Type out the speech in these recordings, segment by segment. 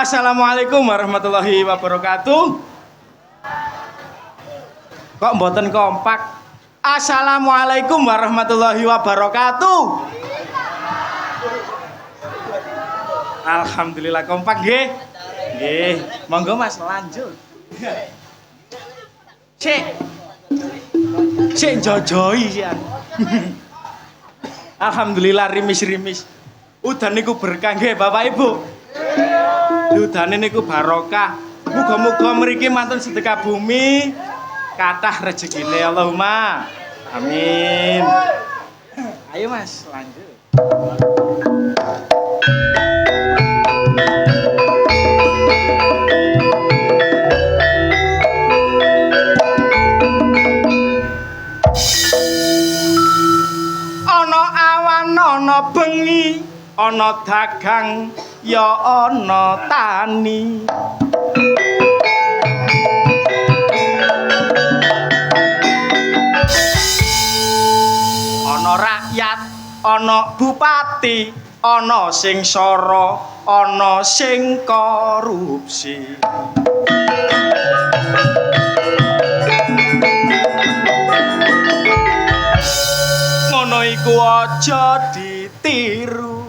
Assalamualaikum warahmatullahi wabarakatuh. Kok mboten kompak? Assalamualaikum warahmatullahi wabarakatuh. Alhamdulillah kompak nggih. Nggih, monggo Mas lanjut. Cek jojoi ya. Alhamdulillah rimis-rimis. Udan niku berkah nggih Bapak Ibu. Udane niku barokah. Muga-muga mriki mantun sedekah bumi kathah rezekine Allahumma. Amin. Ayo Mas, lanjut. Ana awan, ana bengi, ana dagang ya ana tani. Ana rakyat, ana bupati, ana sing sara, ana sing korupsi. Ngono iku aja ditiru.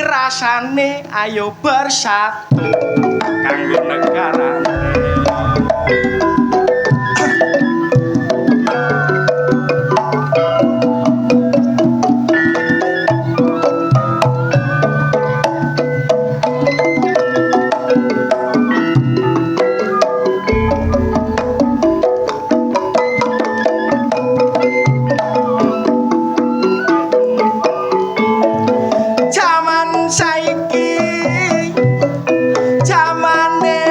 Rasane ayo bersatu kanggo negarane. Zamane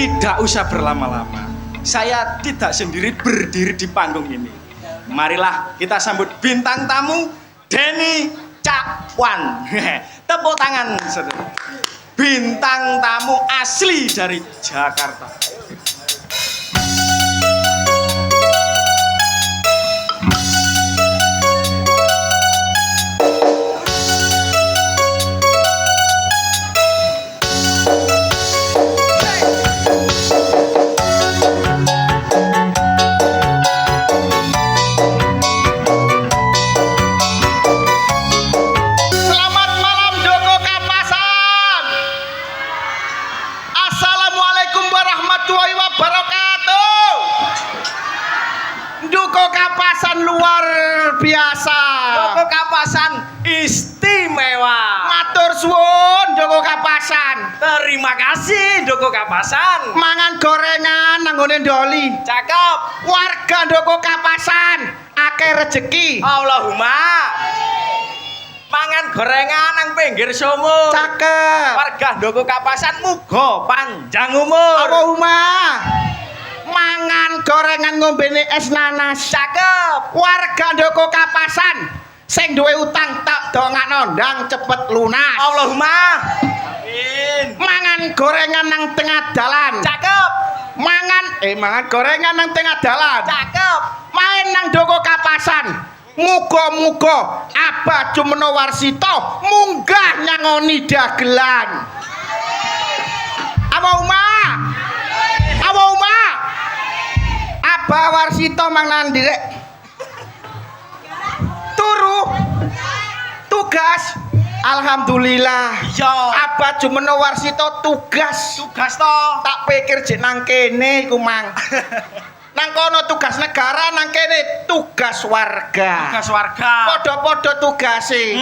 Tidak usah berlama-lama. Saya tidak sendiri berdiri di panggung ini. Marilah kita sambut bintang tamu Denny Cakwan. Tepuk tangan, saudara. Bintang tamu asli dari Jakarta. Luar biasa. Joko Kapasan istimewa. Matur suwun Joko Kapasan. Terima kasih Joko Kapasan. Mangan gorengan nanggone Doli. Cakep. Warga Joko Kapasan akeh rejeki. Allahumma. Mangan gorengan nang pinggir sumur. Cakep. Warga Joko Kapasan muga panjang umur. Allahumma. Mangan gorengan ngombene es nanas. Cakep. Warga Joko Kapasan sing duwe utang tak dongakno ndang cepet lunas. Allahumma. Amin. Mangan gorengan nang tengah dalan. Cakep. Mangan gorengan nang tengah dalan. Cakep. Main nang Joko Kapasan. Muga-muga Abah Jumeno Warsito munggah nyangoni dagelan. Allahumma. Allahumma. Abah Warsito mang nandi rek? Turu tugas. Alhamdulillah. Iya. Abah Jumeno Warsito tugas. Tugas to. Tak pikir jek nang kene iku mang. Nang kono tugas negara, nang kene tugas warga. Tugas warga. Podo-podo tugase.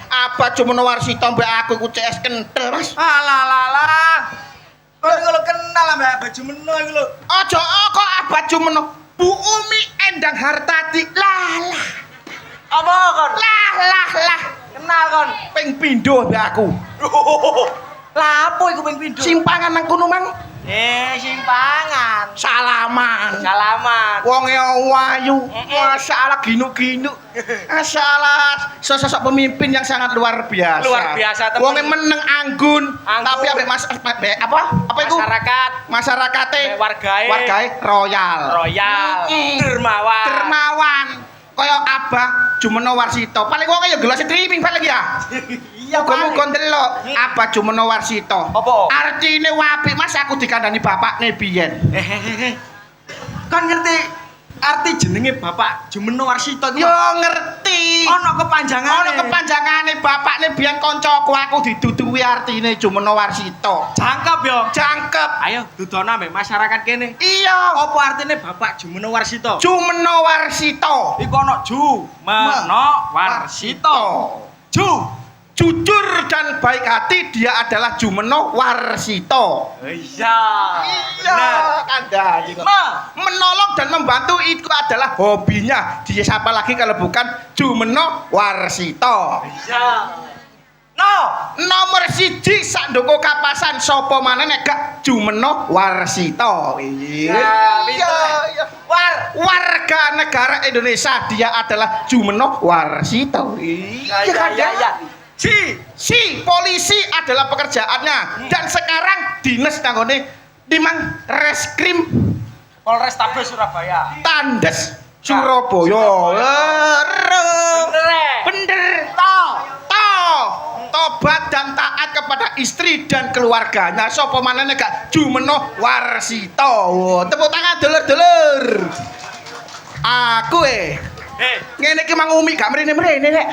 Abah Jumeno Warsito mbak aku iku CS kentel, Mas. Alah. Kalau kenal Mbak Abah Jumeno iku lho. Aja kok Abah Jumeno. Bu Umi Endang Hartati. Lah. Apa kon? Lah. Kenal kon. Ping pindho mbak aku. Lah apa iku ping pindho? Simpangan nang kono mang. Simpangan. Salaman. Wonge wayu. Masalah ginuk-ginuk. Masalah sosok pemimpin yang sangat luar biasa. Luar biasa temen. Wonge meneng anggun. Tapi ambek apa iku? Masyarakate. Wargae royal. Dermawan. Kaya Abah Jumeno Warsito. Paling wonge ya gelas streaming paling ya. Iya, muga ndelok Abah Jumeno Warsito. Apa? Artine apik Mas, aku dikandani bapakne biyen. Kan ngerti arti jenenge Bapak Jumeno Warsito iku? Yo ngerti. Ono kepanjangane bapakne biyen kancaku aku diduduhi artine Jumeno Warsito. Jangkep yo. Jangkep. Ayo dudono ambek masyarakat kene. Iya. Apa artine Bapak Jumeno Warsito? Jumeno Warsito. Iku ono Jumeno Warsito. Jujur dan baik hati, dia adalah Jumeno Warsito. Iya. Benar. Kandhani kok. Menolong dan membantu itu adalah hobinya. Dia siapa lagi kalau bukan Jumeno Warsito. Iya. Nomor 1 sak Joko Kapasan sapa maneh nek gak Jumeno Warsito. Iya. Warga negara Indonesia, dia adalah Jumeno Warsito. Iya. Si polisi adalah pekerjaannya dan sekarang dinas nanggone Dimang Reskrim Polrestabes Surabaya. Tandes Surabaya. Bener. Tobat dan taat kepada istri dan keluarganya. Sapa maneh gak Jumeno Warsito. Tepuk tangan dulur-dulur. Aku ngene iki mang Umi gak mrene-mrene nek.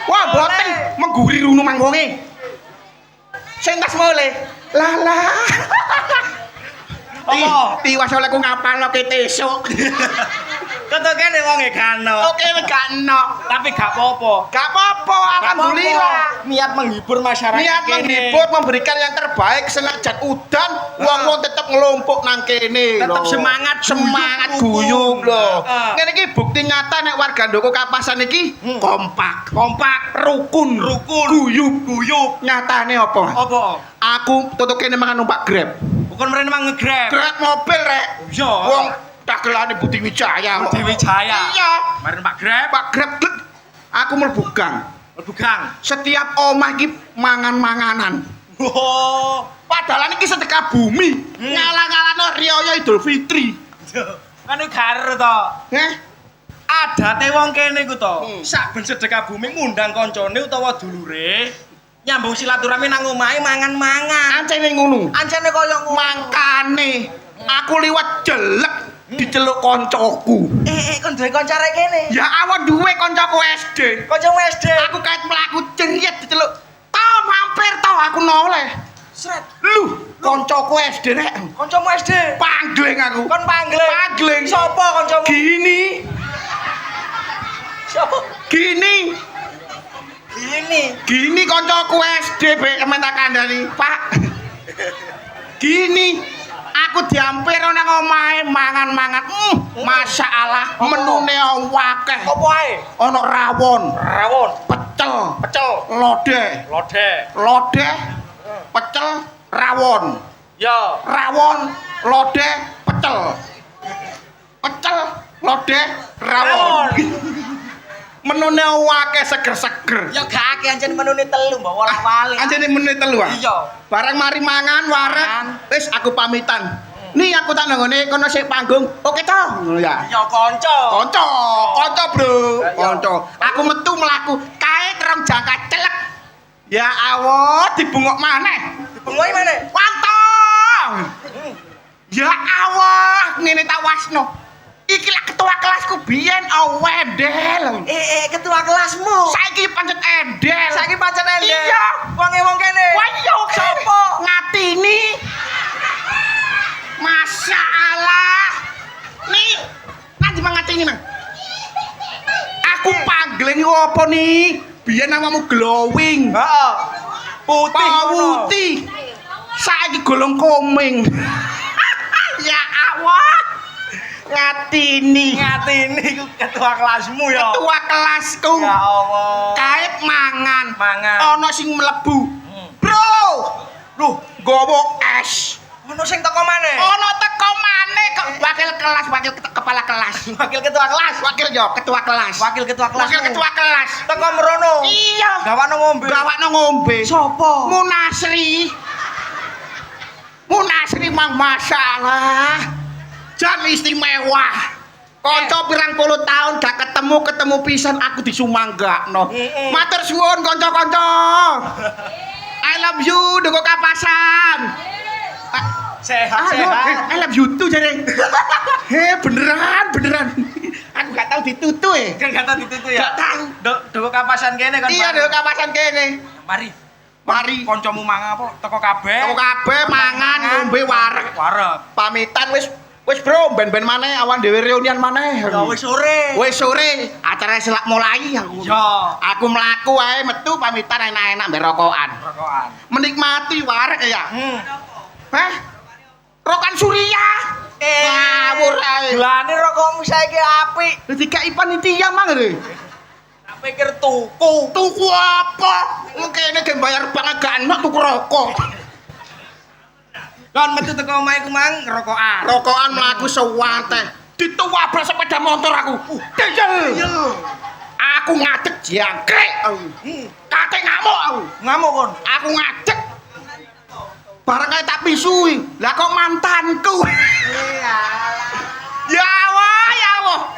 Wah, boten mengguri runu manggonge. Sing tas mule. Lah. Apa? Tiwas oleh ku ngapalno kete esuk. Ketok kene wonge kano. Oke, gak enak. Tapi gak apa-apa. Gak apa-apa, alhamdulillah. Niat menghibur masyarakat. Niat menghibur, memberikan yang terbaik senajan udan, wong-wong tetep ngelompok nang kene. Tetep semangat guyub lho. Ngene iki bukti nyata nek warga Joko Kapasan iki kompak, rukun, guyub. Nyatane apa? Apa? Aku tutuk kene mangan numpak Grab. kon mrene mang nge-grab. Grab mobil rek. Iya. Wong dagelane Budi Wijaya. Budi Wijaya. Iya. Mari Pak Grab. Pak Grab dek. Aku mlebu gang. Mlebu gang. Setiap omah iki mangan-manganan. Oh, Padahal iki sedekah bumi. Ngalang-alano riyaya Idul Fitri. kan gar to. Adate wong kene ku to. Saben sedekah bumi ngundang kancane utawa dulure nyambung silaturahmi nang omahe mangan-mangan. Ancene ngono. Ancene kaya Mangkane aku liwat jelek diceluk koncoku. kon duwe kanca rek kene. Ya awak duwe koncoku SD. Kancamu SD. Aku kait mlaku cengit diceluk. Tom hampir to aku noleh. Sret. Lu koncoku SD rek. Kancamu SD. Panggling aku. Kon panggling. Panggling. Sopo kancamu? Gini. Sopo? Gini. Gini koncoku SD be kemen tak kandhani, Pak. Gini. Aku diampir nang omahe mangan-mangan. Masyaallah menune akeh. Apa ae? Ana rawon, pecel, lodeh, pecel, rawon. Ya. Rawon, lodeh, pecel. Pecel, lodeh, rawon. Menune akeh seger-seger. Ya gak akeh anjen menune telu mbok wala-wali. Anjene menune telu ah. Iya. Bareng mari mangan wareg, wis aku pamitan. Nih aku tak nangone kono sik panggung. Oke to? Ngono ya. Ya kanca. Kanca, Bro. Kanca. Aku metu mlaku kae terong jangka celek. Ya Allah, dibungok maneh. Dibungoki maneh. Wantong. Ya Allah, ngene tak wasno. Iki lah ketua kelasku biyen wedel. Ketua kelasmu. Saiki pancet endel. Saiki pancen endel. Iya. Wong kene. Wah iya Sopo? Ngatini. Masya Allah. Nih, nanti mengatini nang. Aku panggling apa nih? Biar namamu glowing. Heeh. Putih ngono. Putih. Saiki golong komeng. Ya Allah. Ngatini ku ketua kelasmu ya. ketua kelasku. Ya Allah. Kait mangan. Ono sing mlebu. Bro. Loh, Gowo es. ono sing teko maneh. Ono teko maneh wakil kelas, kepala kelas. Wakil ketua kelas. Wakil ketua kelas. Wakil ketua kelas. Wakil ketua kelas. Teko merono. Iya. Gawakno ngombe. Gawakno ngombe. Sopo? Munasri mang masalah. Jam istimewa. Kanca pirang puluh tahun gak ketemu pisan aku disumanggakno. Matur suwun kanca-kanca. I love you Doko Kapasan. Sehat. I love you too jare. Beneran. Aku gak tahu ditutu Kan kata ditutu ya. Gak tahu. Doko kapasan kene kan. Iya Doko Kapasan kene. Mari kancamu mangan apa? Teko kabeh. Mangan ngombe wareg. Pamitan wis bro, ben-ben maneh awan dhewe reunian maneh. Ya wis sore. Acara selak mulai aku. Ya. Aku mlaku wae metu pamitan enak-enak mbek rokokan. Menikmati wareg ya. Rokan Surya. Ngawur ae. Gelane rokokmu saiki apik. Dadi gak panitia mang lho. Tak pikir tuku. Tuku apa? Kene ge bayar banget gak enak tuku rokok. Kon metu teko omahe ku mang rokokan. Rokokan mlaku sewanteh. Dituwabrak sepeda motor aku. Dejel. Aku ngadeg jangkrik. Kate ngamuk aku. Ngamuk kon. Aku ngadeg. Bareng kae tak pisui. Lah kok mantanku. Ya Allah.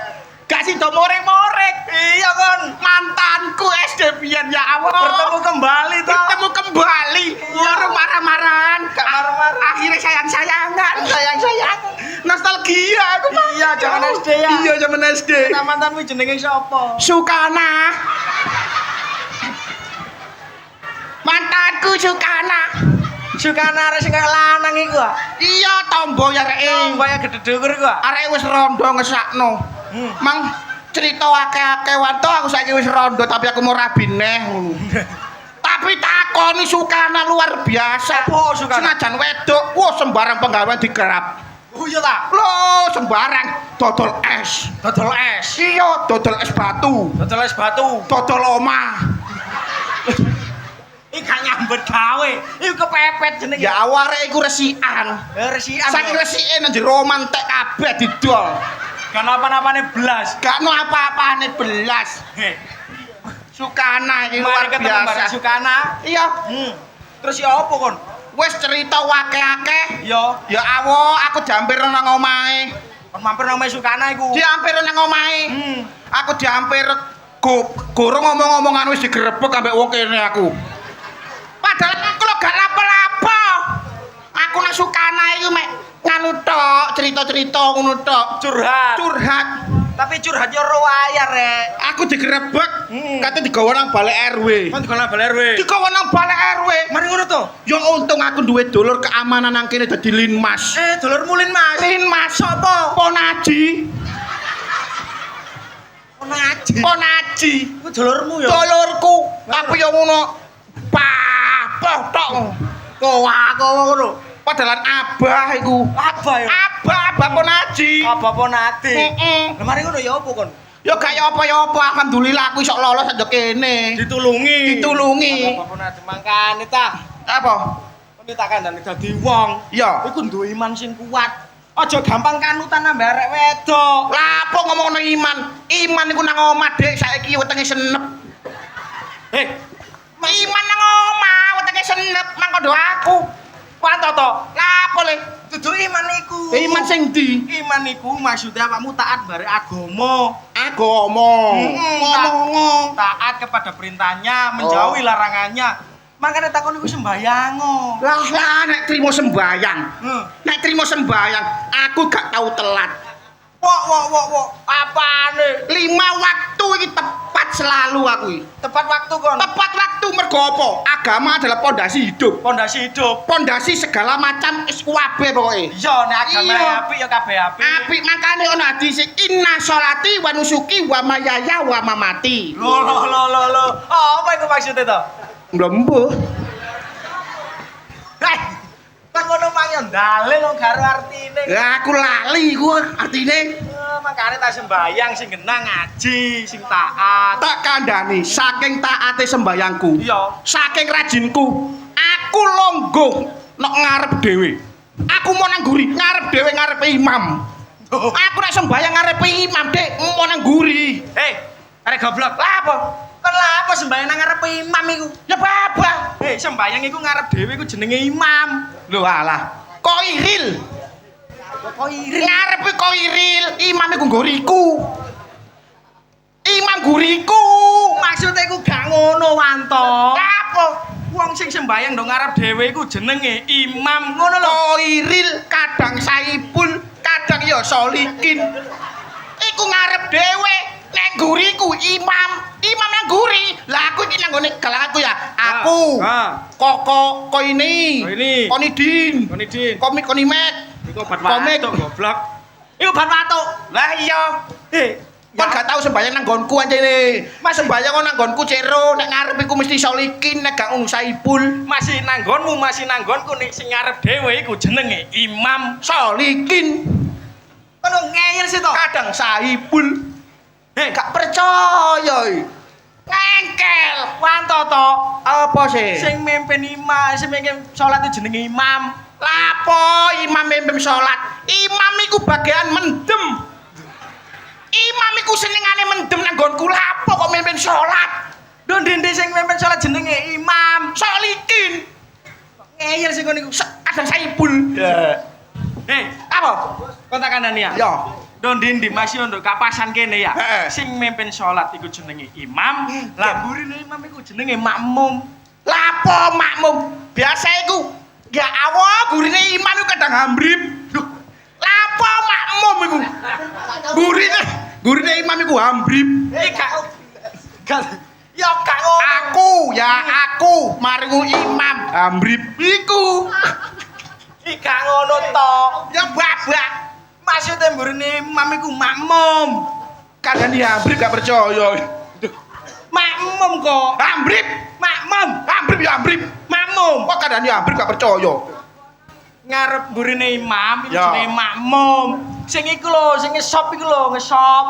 Gak sida morek-morek. Iya kon. Mantanku SD biyen ya Allah. Bertemu kembali toh. Baru marah-marahan. Gak marah-marah. Akhirnya sayang-sayangan. Nostalgia aku mah. Iya, zaman SD ya. Iya, zaman SD. Mantanmu jenenge sapa? Sukana. Mantanku Sukana. Sukana arek sing kaya lanang iku ah. Iya, tomboy areke. Tomboy gede dhuwur iku ah. Arek wis rondo ngesakno. Mang cerita akeh-akeh wanto aku saiki wis rondo tapi aku mau rabi neh ngono. Tapi takoni Sukana luar biasa. Apa Sukana? Senajan wedok, wah sembarang penggawean dikerap. Oh iya ta? Loh, sembarang dodol es. Dodol es. Iya, dodol es batu. Dodol es batu. Dodol omah. Iki gak nyambet gawe. Iku kepepet jenenge. Ya aware iku resikan. Resikan. Saking resike nang jero mantek kabeh didol. Gak napa-napane blas. Gak no apa-apane belas. Heh. Sukana iki Mari luar ketemu bareng biasa. Sukana. Iya. Terus ya apa kon? Wis cerita wake-akeh. Yo, Ya awo aku diampir nang omahe. kon mampir nang omahe Sukana iku. Diampir nang omahe. Aku diampir gorong ngomong-ngomongan wis digerebek ambek wong kene aku. Padahal aku lho gak lapo-lapo. Aku nang Sukana iku mek nganu tok, cerita-cerita ngono tok. Curhat. Curhat. Tapi curhat yo ora wayar, Rek. Aku digerebek, kate digawa nang balai RW. Kon digono bal RW. Digawa nang balai RW. Mari ngono to. Ya untung aku duwe dulur keamanan nang kene dadi linmas. Dulur mulin Mas. Linmas sapa? Ponaji. Ono aji. Ponaji. Ku dulurmu yo. Dulurku. Tapi yo ngono. Papoh tok. Kowe ngono. Padahal abah iku. Apa yo? Abah Ponaji. Apa nate? Heeh. Lah mari ngono ya apa kon? Ya gak ya apa alhamdulillah aku iso lolos aja kene. Ditulungi. Ditulungi. Apa nate mangkane ta? Apa? Kon tak kandhane dadi wong. Ya. Iku duwe iman sing kuat. Aja gampang kanutan ambek arek wedok. Lah apa ngomongno iman? Iman iku nang omah, Dik. Saiki wetenge senep. Iman nang omah, wetenge senep mangko aku. Patoto. Lah apa le? Dudu iman iku. Iman sing ndi? Iman iku maksudnya awakmu taat bare agama. Agama. Ngomong taat kepada perintahnya, menjauhi larangannya. Makanya takon iku sembayang. Lah nek trimo sembayang. Nek trimo sembayang, aku gak tau telat. Wok. Apane? 5 waktu iki tepat selalu aku iki. Tepat waktu kon. Tepat waktu mergo apa? Agama adalah pondasi hidup. Pondasi hidup. Pondasi segala macam is kuwabe pokoke. Iya, nek agama Iya. apik ya kabeh apik. Apik makane ono hadis inna sholati wa nusuki wa mayaya wa mamati. Lo. Apa iku maksudnya to? Mlembuh. Kan ngono mang yo dalil kok karo artine. Ya aku lali ku artine. Makane tak sembayang sing genah ngaji, sing taat. Tak kandhani saking taate sembayangku. Iya. Saking rajinku, aku longgo nek ngarep dhewe. Aku mau nang guri, ngarep dhewe ngarepe imam. Aku nek sembayang ngarepe imam, Dik, mau nang guri. Arek goblok. Lah apa? Kan lah apa sembayang nang ngarepe imam iku? Ya babah. Sembayang iku ngarep dhewe iku jenenge imam. Lho alah, kok iril? Kok iri? Ngarepe kok iril, imam iku ngguriku. Imam guriku. Maksudnya iku gak ngono, Wanto. Lah apa? Wong sing sembayang ndok ngarep dhewe iku jenenge imam, ngono lho. Kok iril kadang saipul, kadang ya solikin. Iku ngarep dhewe, nek guriku imam nang guri. Lah aku iki nang ngene gelanganku ya. Aku. Koko ini. Konidin. Konimet. Iku obat watuk goblok. Iku obat watuk. Lah iya. Kon gak tau sembayang nang nggonku anjene. Mas sembayang nang nggonku cero, nek ngarep iku mesti solikin, nek gak ngono saipul. Masih nanggonmu, masih nanggonku nek sing ngarep dhewe iku jenenge imam. Solikin. Kono ngeyel sih to. Kadang saipul. Gak percaya. Ngengkel. Wanto to. Apa sih? Sing mimpin imam, sing mimpin salat itu jenenge imam. Lapo imam mimpin salat? Imam iku bagian mendem. Imam iku senengane mendem nang nggonku. Lapo kok mimpin salat? Lho ndende sing mimpin salat jenenge imam. Solikin. Ngeyel sih kono iku. Kadang saipul. Apa? Kon tak kandhani ya. Ya. Don dindi masih untuk kapasan kene ya. Heeh. Sing mimpin salat iku jenenge imam, lah burine imam iku jenenge makmum. Lapo makmum? Biasa iku ya awo gurine imam iku kadang hambrip. Lapo makmum iku? Gurine imam iku hambrip. Ya gak ngono. Aku maringu imam hambrip iku. Iki gak ngono to. Ya babak. Maksudnya burine imam iku makmum. Kadang dia hambrip gak percaya. Makmum kok. Hambrip, hambrip ya hambrip. Makmum. Kok kadang dia hambrip gak percaya. Ngarep burine imam iku Ya. jenenge makmum. Sing iku lho, sing ngesop iku lho, ngesop.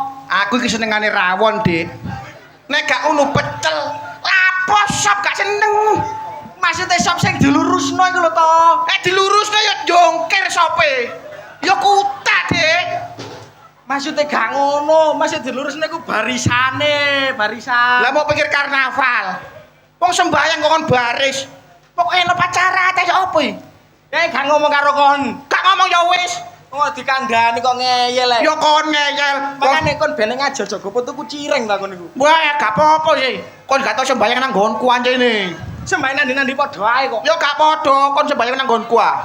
Aku iki senengane rawon, Dik. Nek gak ngono pecel, lapo sop gak seneng. Maksudnya sop sing dilurusno iku lho to. Dilurusno ya jongkir sope. Ya kutak, Dik. Maksudnya gak ngono, maksudnya dilurusno iku barisan. Lah mau pikir karnaval. Wong sembayang kok kon baris. Pokoke ono pacara ta ya opo iki? Kayak gak ngomong karo kon. Gak ngomong ya wis. Oh dikandani kok ngeyel lek. Ya kon ngeyel. Makane kon ben ngajar jaga putuku cireng ta kon niku. Wah, ya gak apa-apa sih. Kon gak tau sembayang nang nggonku anjene. Sembayang nang ndi padha ae kok. Ya gak padha, kon sembayang nang nggonku ah.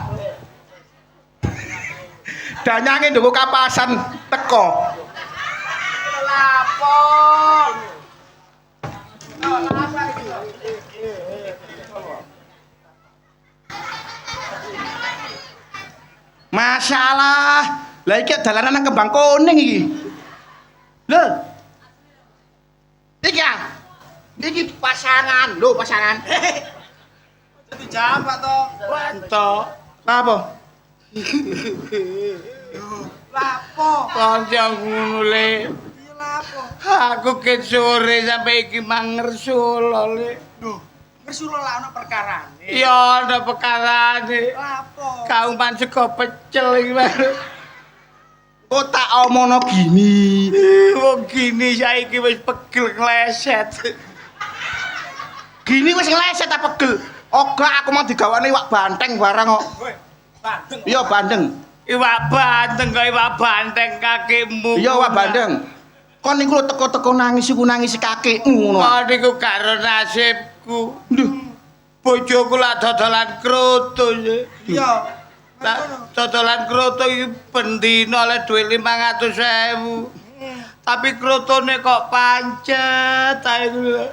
Danyange ndunggu kapasan teko. Lapo? Masalah. Lah iki dalanan nang Kembang Kuning iki. Lho. Iki ah. Iki pasangan, lho pasangan. Dadi jawab to. Entok. Apa? Lapo? Kanca ngono le. Iya lapo? Aku ket sore sampai iki mangersul le. Duh, ngersulo lah ana perkarane. Ya ana pekarane. Lapo? Kauman sego pecel iki baru. Kok tak omongno gini. Wong gini saiki wis pegel ngleset. Gini wis ngleset ta pegel. Oga aku mau digawane iwak banteng barang kok. Woi, bandeng. Iya bandeng. Iwak banteng kok iwak banteng kakimu. Iya iwak bandeng. Kon niku lho teko-teko nangis iku nangis kakekmu ngono. Kok niku karo nasibku. Lho, Bojoku lak dodolan kroto. Iya. Lah dodolan kroto iki bendina oleh dhuwit 500.000. Tapi krotone kok pancet ae lho.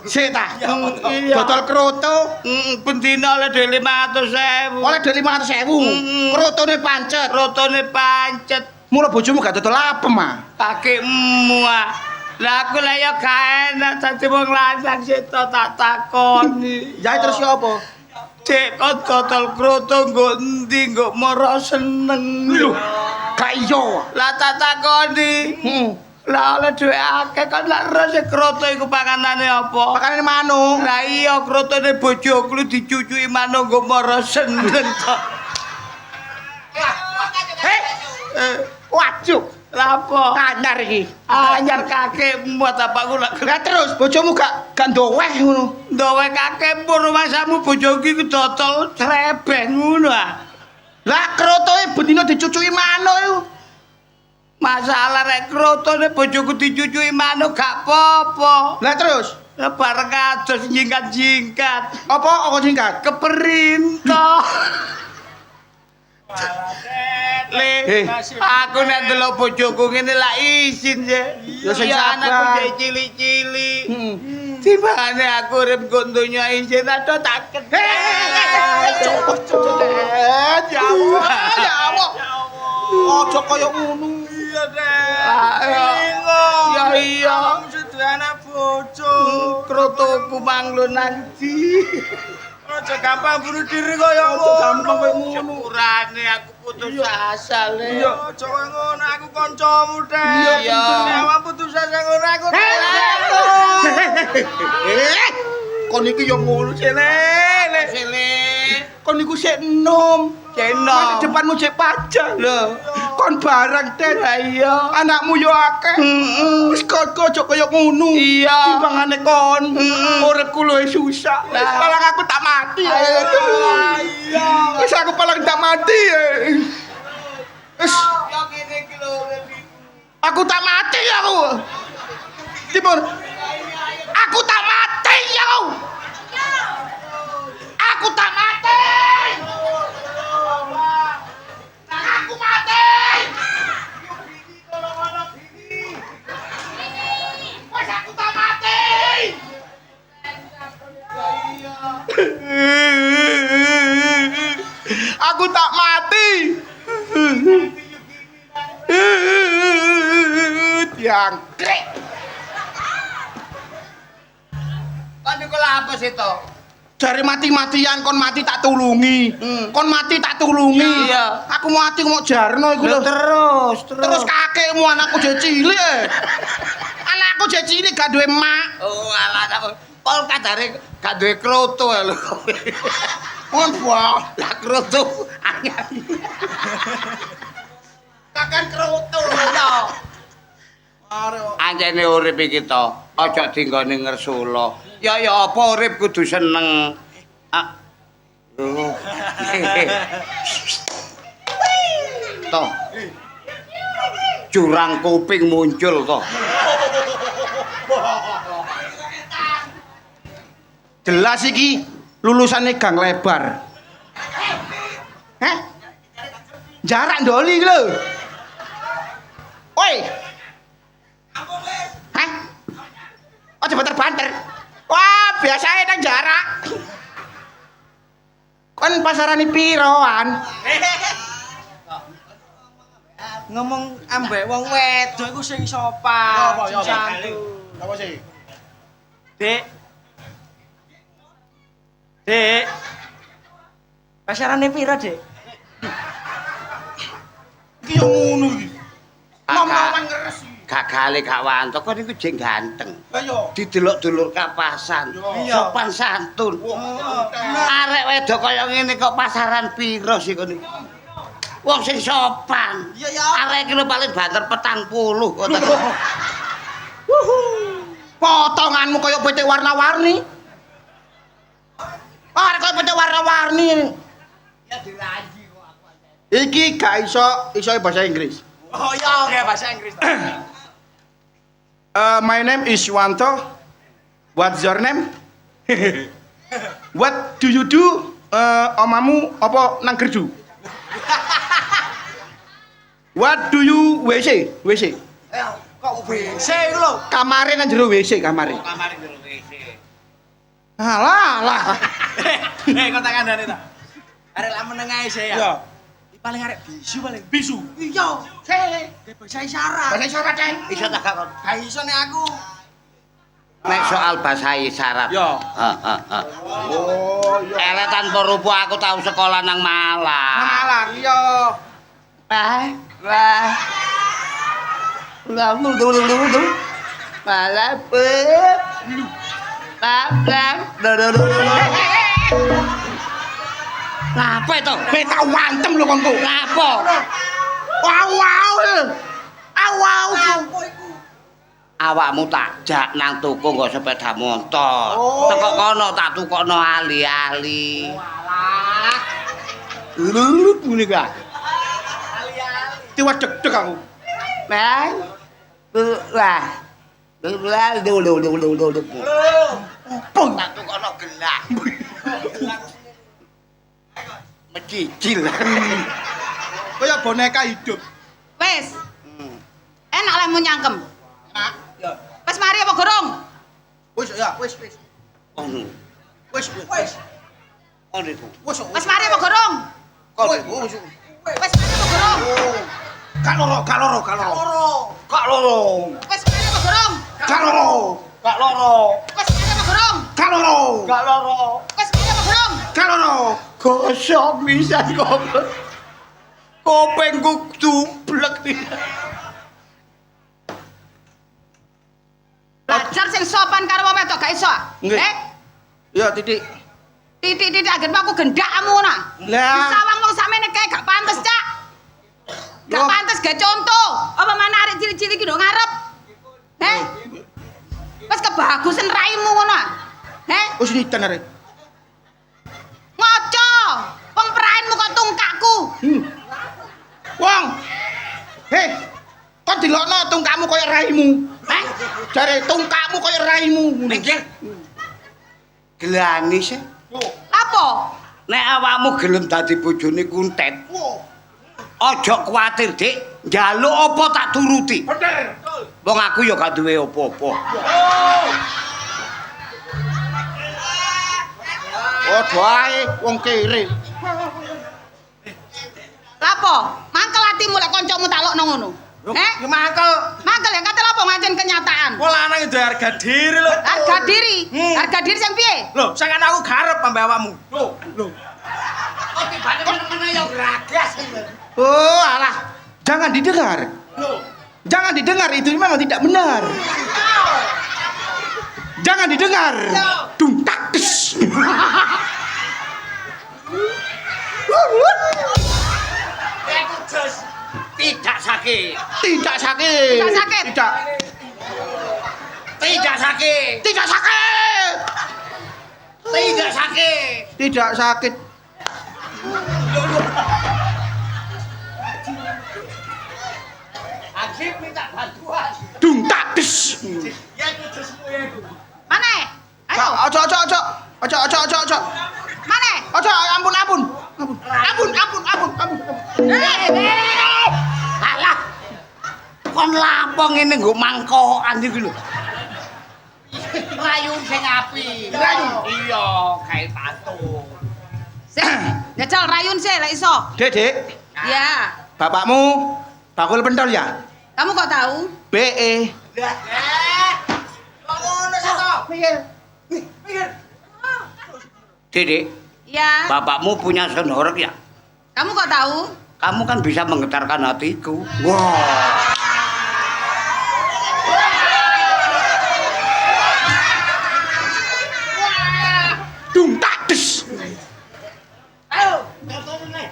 sik ta. Iya. Botol kroto Bendina oleh dhuwit 500.000. oleh dhuwit 500.000. Krotone pancet. Krotone pancet. Mula bojomu gak dodol apem ah. Kakekmu ah. Lah aku lah ya gak enak dadi wong lanang sik tak takoni. Ya terus ya apa? Cek kok dodol kroto nggo endi nggo mara seneng. Lho, gak iya. Lah tak takoni. Heeh. Lah oleh dhuwit akeh kan lak ro sik kroto iku panganane apa? Makanane manung. Lah iya krotone bojoku lu dicucuki manuk nggo mara seneng kok. Waduh, Lapo? anyar iki. Anyar kakekmu tapakku lak Lah terus bojomu gak ndoweh ngono. Ndowe kakekmu rumasamu bojoku iku dodol srebeng ngono ah. Lah krotoe bendina dicucuki manuk iku. Masalah rek krotone bojoku dicucuki manuk gak apa-apa. Lah terus Lah bareng kados jingkat-jingkat. apa singkat? Keperintah. Eh. Aku nek ndelok bojoku ngene lak izin ya. Ya sing anakku sabar. jek cilik-cilik. Heeh. Timbangane aku urip nggo donya izin ado tak Ya Allah. Ojo kaya ngono. Iya, Dek. Ya iya. Mesti anak bojo. Krotoku manglo nanti. Aja gampang bunuh diri kaya ngono. Ojo gampang kaya ngono. Sepurane aku putus asa le. Iya, aja kaya ngono aku kancamu, Dek. Iya. Nek awak putus asa ngono aku. Kon iki yo ngono sele. Sile. Kon niku sik enom. Ceno. Di depanmu cek pajak. Lho. Kon barang ten. Iya. Anakmu yo akeh. Wis kok aja kaya ngono. Iya. Timbangane kon. Uripku luwih susah. Wis Lah. paling aku tak mati. Iya. Wis aku paling tak mati. Wis Yo ngene iki lho urip. aku tak mati aku. Timur. Aku tak mati aku. Aku tak mati. Aku mati. Wes aku tak mati. Aku tak mati. Diangkrek. Kan iku lha apa sih to? Dari mati-matian kon mati tak tulungi. Kon mati tak tulungi. Iya. Aku mati kok jarno iku lho. Terus kakekmu anakku jek cilik. Anakku jek cilik gak duwe mak. Oh alah Pol kadare gak duwe kroto lho. Mon wah. Lah kroto anyar. Kakan kroto. Anjene urip iki to, aja dinggone ngersula. Ya apa urip kudu seneng. Toh. Jurang kuping muncul toh. Jelas iki lulusane gang lebar. Heh? Jarak ndoli iki lho. Oi. Hah? Aja banter-banter. Wah, biasanya nang jarak. Kon pasarane piroan? Ngomong ambek wong wedok iku sing sopan. Apa santun. Apa sih? Dek. Dek. Pasarane piro, Dek? Iki yo ngono iki. Ngomong ngeres. Gagale gak wantok kok niku jeng ganteng. Lah yo. Didelok dulur kapasan. Iya. Sopan santun. Arek wedok kaya ngene kok pasaran piro sih kon niku? Wong sing sopan. Iya ya. Arek iki lho paling banter 40 kok. Potonganmu kaya pitik warna-warni. Arek kaya pitik warna-warni. Ya diraji kok aku. Iki gak iso bahasa Inggris. Oh iya, oke bahasa Inggris. My name is Wanto. What's your name? What do you do? Omamu apa nang gerdu? What do you WC? WC. Kok WC iku lho? Kamare nang jero WC, kamare. Kamare jero WC. Alah. Kok tak kandhane ta? Arek lak menengae saya. Iya. Paling arek bisu paling. Bisu. Iya. Kayak bahasa isyarat. Bahasa isyarat kan? Iso tak kok. Gak iso nek aku. Nek soal bahasa isyarat. Yo. Heeh. Oh, iya. Elek tanpa rupa aku tau sekolah nang Malang. Malang, iya. Wah. Lu. Malah pep. Ngapa itu? Kowe tak wantem lho kon. Ngapa? Wow. Awau. Awakmu tak jak nang toko nggo sepeda motor. Oh. Teko kono tak tukokno ali-ali. Walah. Lulut ngene ka. Tiwa deg-deg aku. Bang. Wah. Lu. Pung. Tak tukokno gelas. Mecicil. Kaya boneka hidup. Wes. Enak lah mau nyangkem. Nah, ya. Wes mari apa gorong? Wis ya, wis. Ono. Wis. Ono iku. Wes mari apa gorong? Wis. Wes mari apa gorong? Gak loro. Wes mari apa gorong? Gak loro. Wes mari apa gorong? Gak loro. Wes mari apa gorong? Gak loro. Gosok bisa goblok. Kopengku dublek. Belajar sing sopan karo wong wedok gak iso. Nggih. Ya, titik. Titik agen aku gendakmu ngono. Lah. Disawang wong sakmene kae gak pantes, Cak. Gak Loh. pantes gak contoh. Apa mana arek cilik-cilik iki ndok ngarep? Wes kebagusan raimu ngono. Wis nitan arek. Ngoco. Wong perainmu kok tungkakku. Wong. Hei. Kok dilokno tungkakmu kaya raimu? Jare tungkakmu kaya raimu. Mikir. Gelani sih. Apa? Nek awakmu gelem dadi bojone kuntet, aja kuwatir, Dik. Njaluk apa tak turuti. Bener. Wong aku ya gak duwe apa-apa. Oh, doae wong kere. Lapo? Mangkel atimu lek kancamu talokno ngono. Ya mangkel. Mangkel ya kate lapo ngancen kenyataan. Wong lanang itu harga diri lho. Harga diri. Harga diri sing piye? Lho, sing kan aku garep ambek awakmu. Oke, bane-bane ya gragas. Oh, alah. Jangan didengar. Jangan didengar, itu memang tidak benar. Jangan didengar. Dung tak des. Tidak sakit. Tidak sakit. Tidak sakit. Tidak. Tidak sakit. Tidak sakit. Tidak sakit. Tidak sakit. Hakim minta bantuan. Dung tak des. Ya kudusmu ya. Mana? Ayo. Ojo. Mana? Ojo, ampun. Alah. Kon lampung ngene nggo mangkokan iki lho. Rayu sing apik. Rayu? Iya, gawe patung. Sik, jajal rayun sih lek iso. Dek, Ya. bapakmu bakul pentol ya? Kamu kok tahu? BE. Kok ngono sapa? Dedek, Ya. bapakmu punya sendorek ya? Kamu kok tahu? Kamu kan bisa menggetarkan hatiku. Wah. Dung tak des. Ayo, contohnya.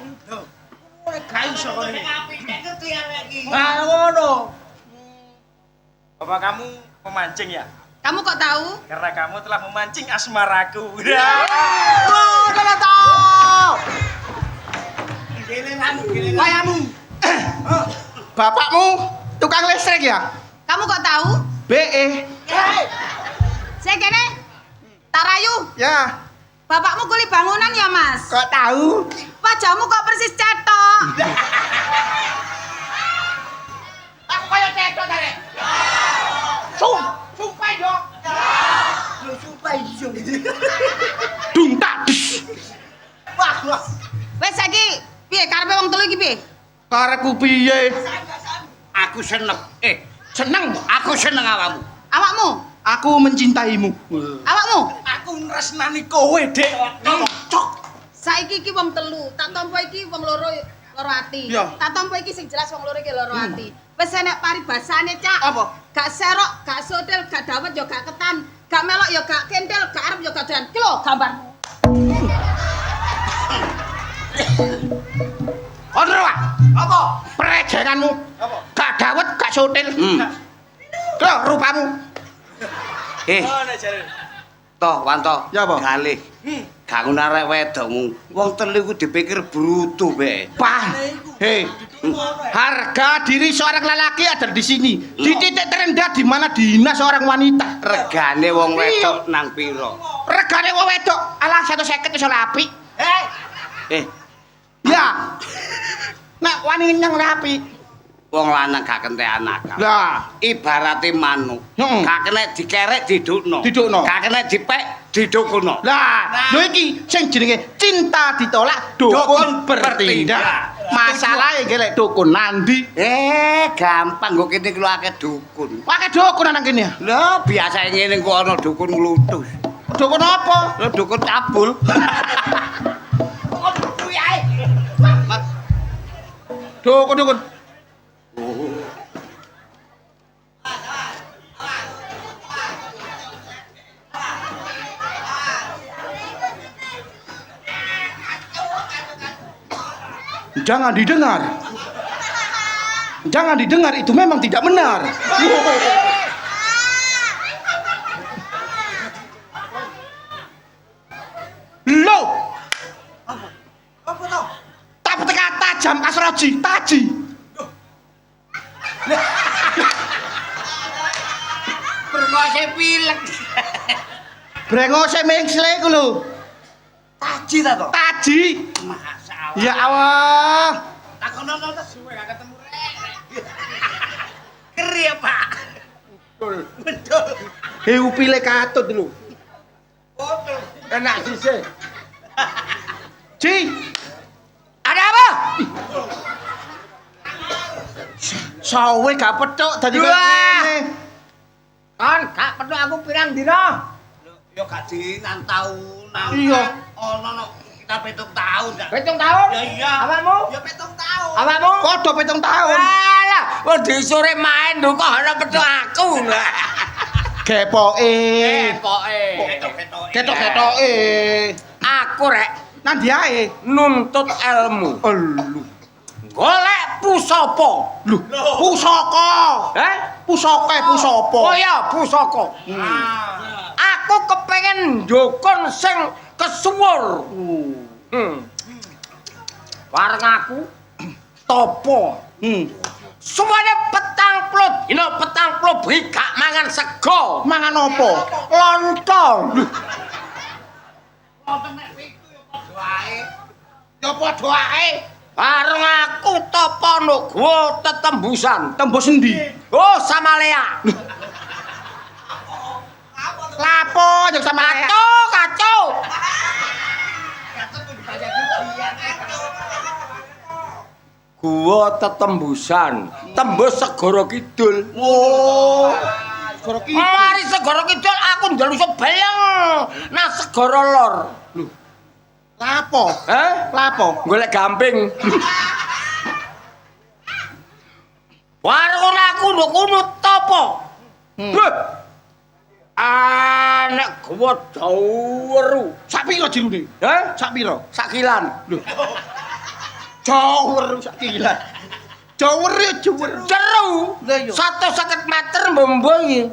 Kayu saka ini. Nah, ngono. Bapak kamu memancing ya? Kamu kok tahu? Karena kamu telah memancing asmaraku. Wayamu. Bapakmu tukang listrik ya? Kamu kok tahu? BE. Saya kene Tarayu. Ya. Bapakmu kuli bangunan ya, Mas? Kok tahu? Wajahmu kok persis cetok. Aku kaya cetok tare. Sumpah yo. Lho sumpah yo. Dung tak des. Wah. Wes saiki piye karepe wong telu iki piye? Karepku piye? Aku seneng. Seneng. Aku seneng awakmu. Awakmu? Aku mencintaimu. Awakmu? Aku nresnani kowe, Dek. Cok. Saiki iki wong telu, tak tampa iki wong loro ati. Iya. Tak tampa iki sing jelas wong loro iki loro ati. Wis enek paribasane, Cak. Apa? Gak serok, gak sotel, gak dawet yo gak ketan, gak melok yo gak kentel, gak arep yo gak doyan. Ki lho gambarmu. Ono wae. Apa? Prejenganmu. Apa? Gak dawet, gak sotil. Lho, rupamu. Ana jare. Toh, Wanto. Ya, apa? Galih. Gak ngono arek wedokmu. Wong telu iku dipikir brutu bae. Pah. Hei. Harga diri seorang lelaki ada di sini. Di titik terendah di mana dihina seorang wanita. Regane wong wedok nang piro? Regane wong wedok alah 150 iso apik. Ya. Nek wani nyang apik. Wong lanang gak kentekan akal. Lah, Ibarate manuk. Heeh. Gak kena dikerek didukno. Didukno. Gak kena dipek didukuno. lah, lho iki sing jenenge cinta ditolak, dukun bertindak. Masalahe iki lek dukun nandi. Gampang kok kene ku akeh dukun. Pakai dukun nang kene. Lho, biasa ngene ku ana dukun nglutus. Dukun apa? Lho dukun cabul. Dukun. Jangan didengar. Jangan didengar, itu memang tidak benar. Loh. Apa to? Tak teka tajam kasroji, taji. Brengose pilek. Brengose mengsle ku lho. Taji ta to? Taji. Masalah. Ya Allah. Takono suwe gak ketemu rek. Keri ya, Pak. Betul. Upile katut lho. Betul. Enak sih. Ci. Ada apa? Sawe gak petuk dadi kaya ngene. Kon gak perlu aku pirang dina? Yo gak dinan tahunan. Iya. Ono no kita 7 tahun gak? 7 tahun? Ya iya. Awakmu? Ya 7 tahun. Awakmu? Kodho 7 tahun. Alah, wong di sore main lho kok ana petuk aku. Gepoke. Pokoke. Ketok-ketoke. Aku rek Nang ndi ae? nuntut ilmu. Elu. Golek pusapa. Lho, pusaka. Pusaka pusapa? Oh iya, pusaka. Aku kepengin ndukun sing kesuwur. Bareng aku topo. Semuanya 40 dina 40 bengi gak mangan sego. Mangan apa? Lontong. Ya padha ae. Bareng aku topo nduk gua tetembusan. Tembus endi? Oh, Samalea. Lapo njok sama Kacau. Gua tetembusan, tembus Segara Kidul. Oh. Segara Kidul. Mari Segara Kidul aku njaluk sebeleng nang Segara Lor. Lapo? Lapo? Golek gamping. Warung aku nduk kono topo. Beh. Anak gua daweru. Sak pira jirune? Sak pira? Sakilan. Lho. Jawer sak kilan. Jawer ya jawer. Jeru. Lah iya. 150 meter mbombo iki.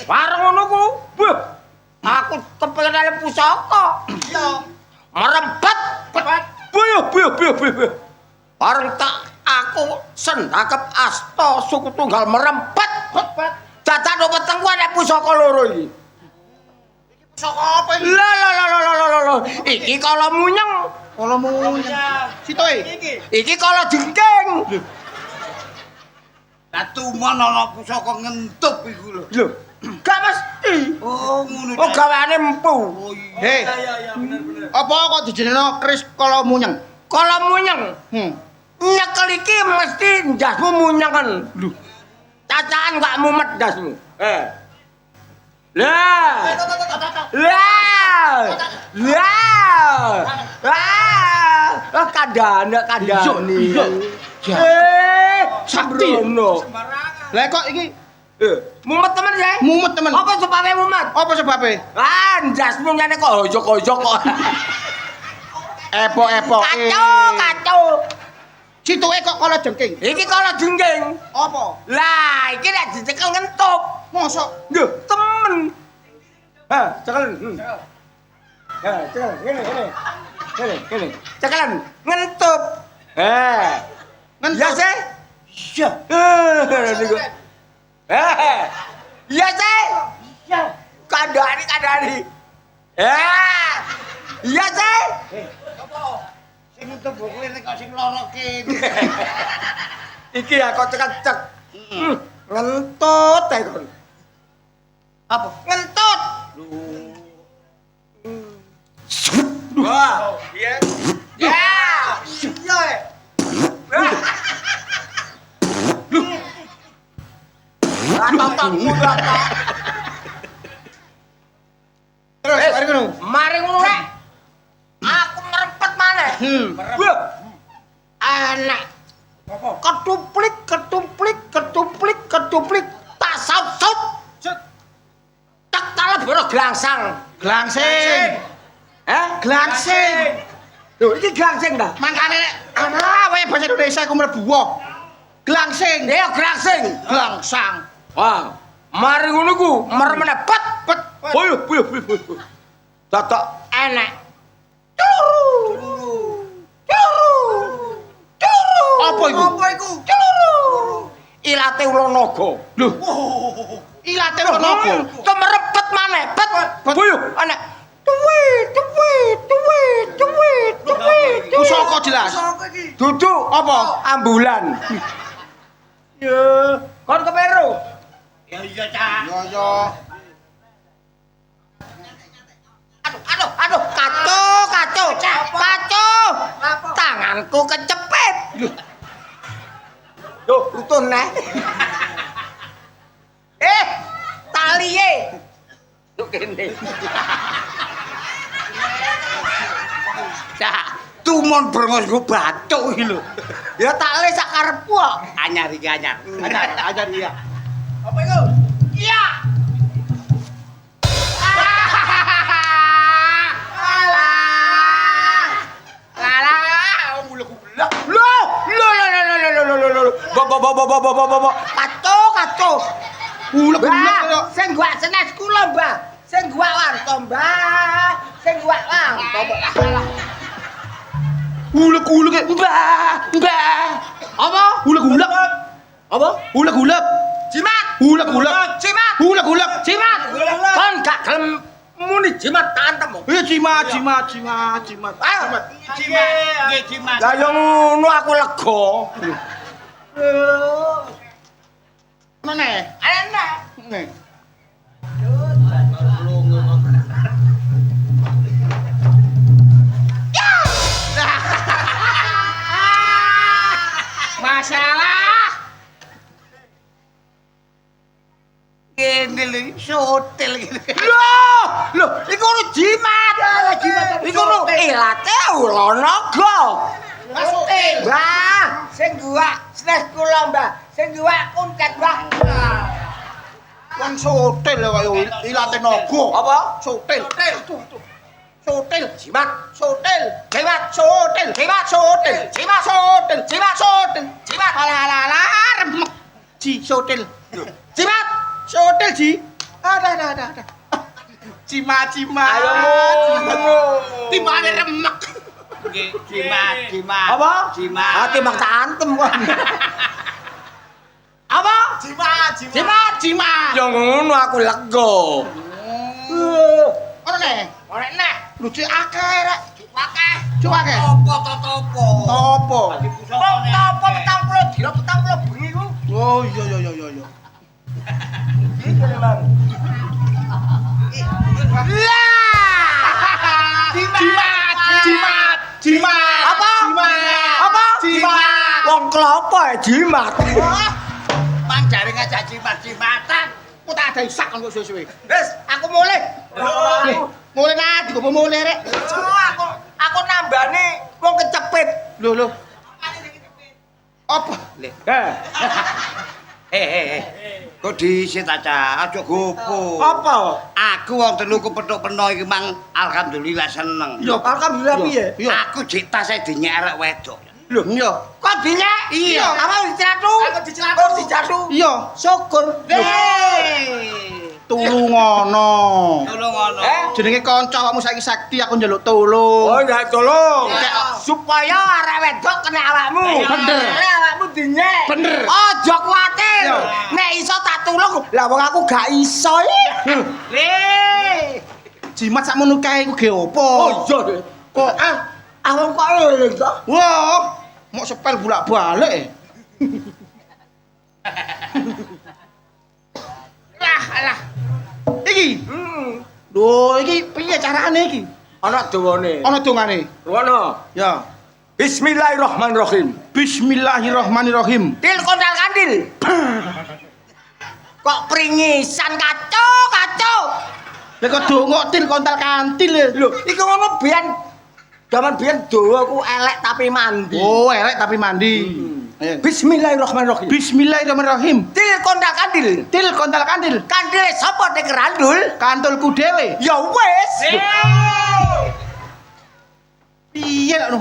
Warung ngono ku. Beh. Aku kepengin ale pusaka. Iya. Merempet. Buyuh. Bareng tak aku sendakep asta suku tunggal merempet. Dadak no wetengku ana pusaka loro iki. Pusaka apa iki? Lah. Iki kala munyeng. Kala munyeng. Sitoe. Iki kala jengking. Lah tumon ana pusaka ngentup iku lho. Lho, gak mesti. Oh, ngono. Oh, gaweane empu. Hei. Bener. Apa kok dijenengno kris kala munyeng? Kala munyeng. Nyekel iki mesti ndasmu munyengen. Lho. Cacaan gak mumet ndasmu. Kandhane. Iya. Sakti. Lah kok iki Mumet temen ya? mumet temen. Apa sebabnya mumet? Apa sebabnya? Ndasmu nyane kok hojok-hojok kok. Epok-epok. Kacau. Situke kok kala jengking. Iki kala jengking. Apa? Lah, iki nek dicekel ngentup. Mosok. Lho, temen. Cekel. Cekel ngene. Cekelan ngentup. Ngentup. Ya sih? Iya. Niku. Iya sih? Iya. Kandhani. Iya sih? Sing ngentup kuwi nek kok sing lara kene. Iki ya kok cek. Ngentut ae kon. Apa? Ngentut. Wah, iya. Ya. Iya. Terus mari ngono. Mari ngono rek. Aku merempet maneh. Wah. Enak. Apa? Ketuplik. Tak saut. Tak talebro glangsang. Glangsing. Glangsing. Lho, iki glangsing ta? Mangkane nek ana wae basa Indonesia ku mlebu wong. Glangsing. Ya glangsing. Glangsang. Wah, mari ngono ku meremene pet. Buyuh. Dadak enek. Celuru. Apa iku? Celuru. Ilate ula naga. Lho. Ilate ora napa? Temerepet maneh. Pet. Buyuh, enek. Tuwi. Pusaka jelas. Dudu apa? Ambulan. Ya, kon kepero. Ya iya, Cak. Yo. Aduh, kacau. Tanganku kecepet. Loh, rutun neh. Taliye. Lho kene. Cak, tumon brengosku bathuk iki lho. Ya tak le sak karepku kok. Anyar iki anyar. Anyar iya. Apa itu? Iya. Bo. Kacau. Ulek-ulek kaya Sing gua senes kula, Mbah. Sing gua warta, Mbah. Sing gua warta. ulek-ulek Mbah. Apa? Ulek-ulek. Apa? Ulek-ulek. Jimat. Ulek-ulek. Jimat. Ulek-ulek. Jimat. Kon gak gelem muni jimat tantem. Iya jimat. Ayo. Jimat. Lah yo ngono aku lega. Mana? Enak. Nih. Masalah. Kene lho, sotel gitu. Loh, iku ono jimat. Iku ono ilate ula naga. Sotel. Mbah, sing gua snes kula, Mbah. Sing gua kuntet, Mbah. Wong sotel kaya ilate naga. Apa? Sotel. Sotel, jimat, Sotel. jimat, Sotel. jimat, sotel, jimat, Sotel. jimat, Sotel. jimat. Alah, remek. Ji sotel. Jimat. Sotel ji. Ada. Jimat. Ayo ngono. Timane remek. Jimat. Apa? Jimat. Ati mak tak antem kok. Apa? Jimat. Ya ngono aku lega. Ono nek. Ora nek. Lu cek akeh rek. Akeh. Cuk akeh. Topo. Topo. Apa petang puluh dina petang puluh bengi ku. Oh iya. Jimat. Apa? Jimat. Wong klopo jimat. Mang jare ngajak jimat-jimatan. Ku tak ada isak kok suwe-suwe. Wis, aku mulih. Mulai nanti kok mulai rek. Aku nambani wong kecepit. Lho. Apa? Kok disit aja, aja gopo. Apa? Aku wong telu kepethuk peno iki mang alhamdulillah seneng. Yo Alhamdulillah piye? Yo. Aku jek tase dinyerek wedok. Lho, iya. Kok dinyek? Iya. Apa dicatu? Aku dicatu. Iya. Syukur. Tulu ngono. Tolong ngono. Jenenge kanca awakmu saiki sakti aku njaluk tulung. Oh, ya tolong. Iya. Supaya arek wedok kena awakmu. Bener. Arek awakmu dinyek. Bener. Aja kuwatir. Iya. Nek iso tak tulung, lah wong aku gak iso. Jimat sakmono kae ku ge opo? iya. Kok Awak kok eling to? wah, mau sepel bolak-balik. Lah. Iki. Lho, iki piye carane iki? Ana dawane. Ana dongane. Ngono. Ya. Bismillahirrahmanirrahim. Bismillahirrahmanirrahim. Til kondal kandil. Kok pringisan kacau. Lek kok donga til kontal kantil Lho, iku ngono biyen jaman biyen dawa ku elek tapi mandi. Oh, elek tapi mandi. Ayo. Bismillahirrahmanirrahim. Bismillahirrahmanirrahim. Til kondal kandil. Til kontal kantil. Kandile sapa nek randul? Kantulku dhewe. Ya wis. Piye lho?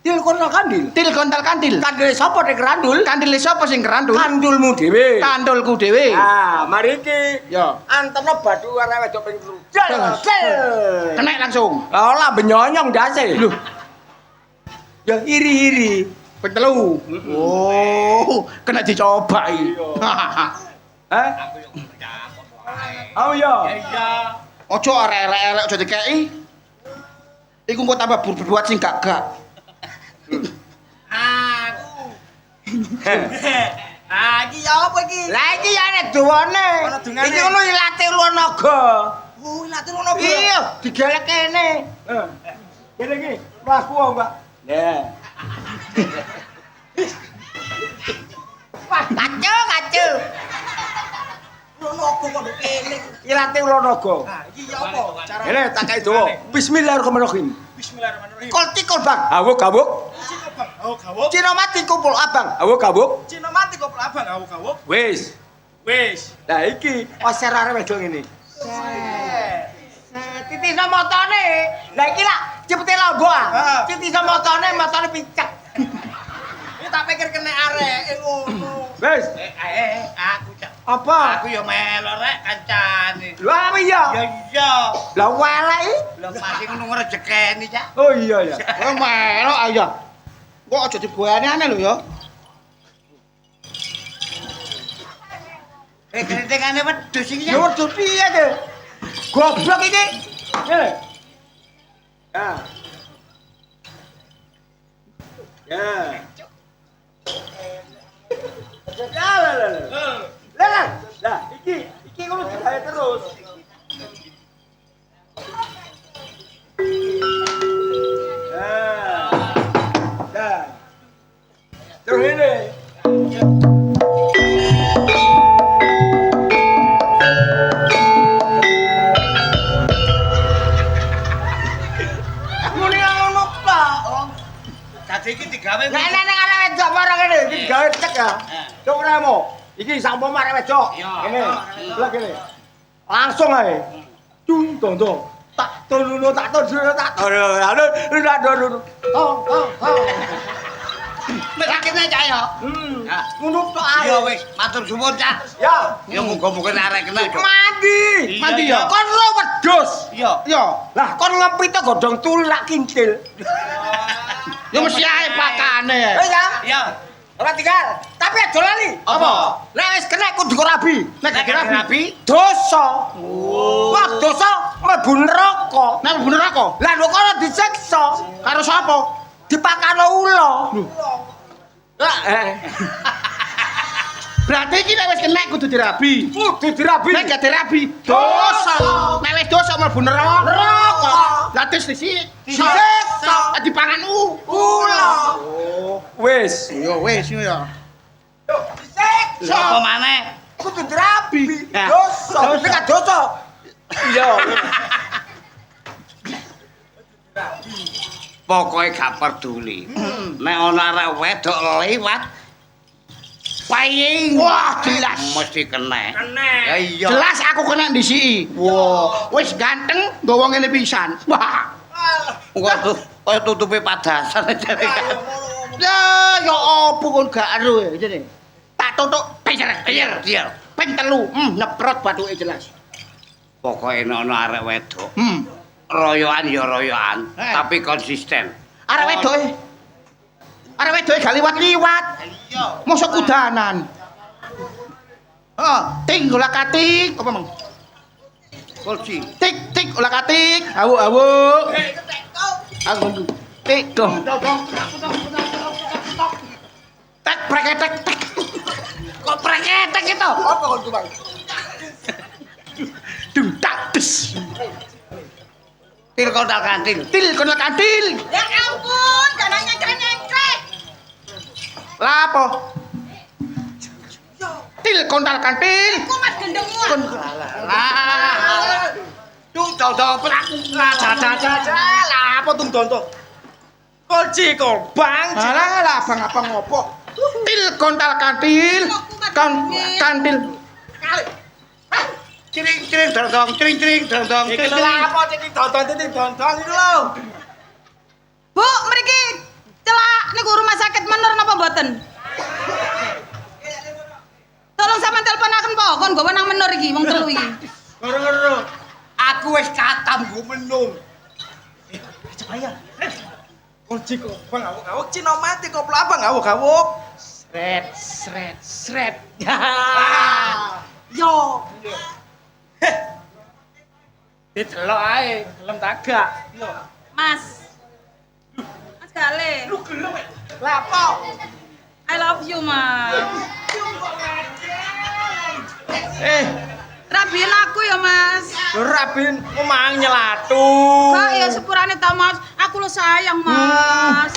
Til kondal kandil. Til kontal kantil. Kandile sapa nek randul? Kandile sapa sing kerandul? Kandulmu dhewe. Kandulku dhewe. Ah, mari iki. Ya. Antena badu arek wedok ping 3. Jel. Kenek langsung. Oh, lah benyonyong dase. Lho, Ya iri-iri. ping 3. Oh, kena dicoba iki. Hah? Oh ya. Ojo arek-arek aja dikeki. Iku engko tambah berbuat sing gak. Iki ya apa iki? Lah iki ya nek dawane. Iki ngono ilate lunaga. Oh, ilate ngono Iya, digelek kene. Kene iki, mlaku wae, Mbak. Nah. Wah, kacau. Lunaga kok kene. Ilate lunaga. Nah, iki ya apa? Carane? Ini tak kayak dawa. Bismillahirrahmanirrahim. Bismillahirrahmanirrahim. Koltikol bang. Awuk. Oh, gawuk. Cina mati kumpul abang. Awuk. Cina mati kok abang gawuk. Wis. Lah iki pasar arek wedok ngene. Titisno motone. Lah iki lah cepete lombo ah. Titisno motone picek. Ini tak pikir kena arek ngono. Wis. Aku cak. Apa? Aku yo melo rek kancane. Lho apa iya? Ya iya. Lah welek iki. Lah masih ngono rezekeni cak. Oh iya ya. Oh melok ayo. Kok aja diboyane aneh lho ya. Kritikane wedhus iki. Ya wedhus piye ke? Goblok iki. Ngene. Ya. Ya. Lah, iki ngono digawe terus. Terus ini. Muni ngono, Pak. Dadi iki digawe Nek nek arek wedok marang kene, iki digawe cek ya. Cuk remo. Iki sampun arek wedok. Kene. Lah kene. Langsung ae. Cung tondo. Tak tuluno tak tondo tak. Aduh. Tong. Merakene cak yo. Ngono tok ae. Ya wis, matur suwun cak. Ya. Ya muga-muga arek kena. Mandi. Mandi ya. Kon ro wedhus. Iya. Yo. Lah kon ngepite godhong tulak kintil. Ya mesti ae pakane. Ya. Iya. Ora tinggal. Tapi aja lali. Apa? Nek wis kena kudu rabi. Nek gak rabi, Dosa. Wah, dosa mlebu neraka. nek bener aku. Lah lho kono disiksa Karo sapa? dipakano ula. Lah Berarti iki nek wis kena kudu dirabi. kudu dirabi. Nek gak dirabi, dosa. Nek wis dosa mlebu neraka. Lah tes disik. Disiksa Dipangan ula. Wis. Yo wis yo ya. Disiksa. Apa maneh? Kudu dirabi. Ya. Dosa. Nek gak dosa. Iya. Pokoke gak peduli. Nek ana arek wedok liwat paying. Wah, jelas. Mesti kena. Kena. Ya iya. Jelas aku kena disiki. Wah, wis ganteng nggawa ngene pisan. Wah. Kaya tutupe padasan jare. Ya, ya opo kon gak ero ya jene. Tak tutuk peyer. Iya. Ping telu, nyeprot bathuke jelas. Pokoke nek ana arek wedok, royoan ya royoan, Eh. tapi konsisten. Arek wedoke. Arek wedoke gak liwat-liwat. Iya. Mosok kudanan. Ting olah katik, apa mang? Kursi. Tik olah katik. Awu. Aku tik dong. Tek preketek tek. Kok preketek itu? Apa kon Bang? Dung tak des. Til kontal kantil. Til kon lah kantil. Ya ampun, jangan nyengkrek-nyengkrek. Lah apa? Til kontal kantil. Aku mas gendengmu. Lah. Tuh dodol prak. Lah apa tung tonto? Kolci kol Bang. Alah, bang apa ngopo? Til kontal kantil. Kantil. Cring dodong, cring dodong. Iki lho apa cek dondong iki lho. Bu, mriki celak niku rumah sakit menur napa mboten? Tolong sampean teleponaken po, kon nggawa nang menur iki wong telu iki. Ngero-ngero. Aku wis katam go menung. Cepaya. Kolci kol Bang awuk Cina mati kok abang awuk. Sret. Yo. Dicelok ae, gelem tagak. Mas. Mas Gale. Lu gelem. Lah apa? I love you, Mas. Rabiin aku ya, Mas. Rabin omang nyelatu. Kak, ya sepurane ta, Mas. Aku lo sayang, Mas.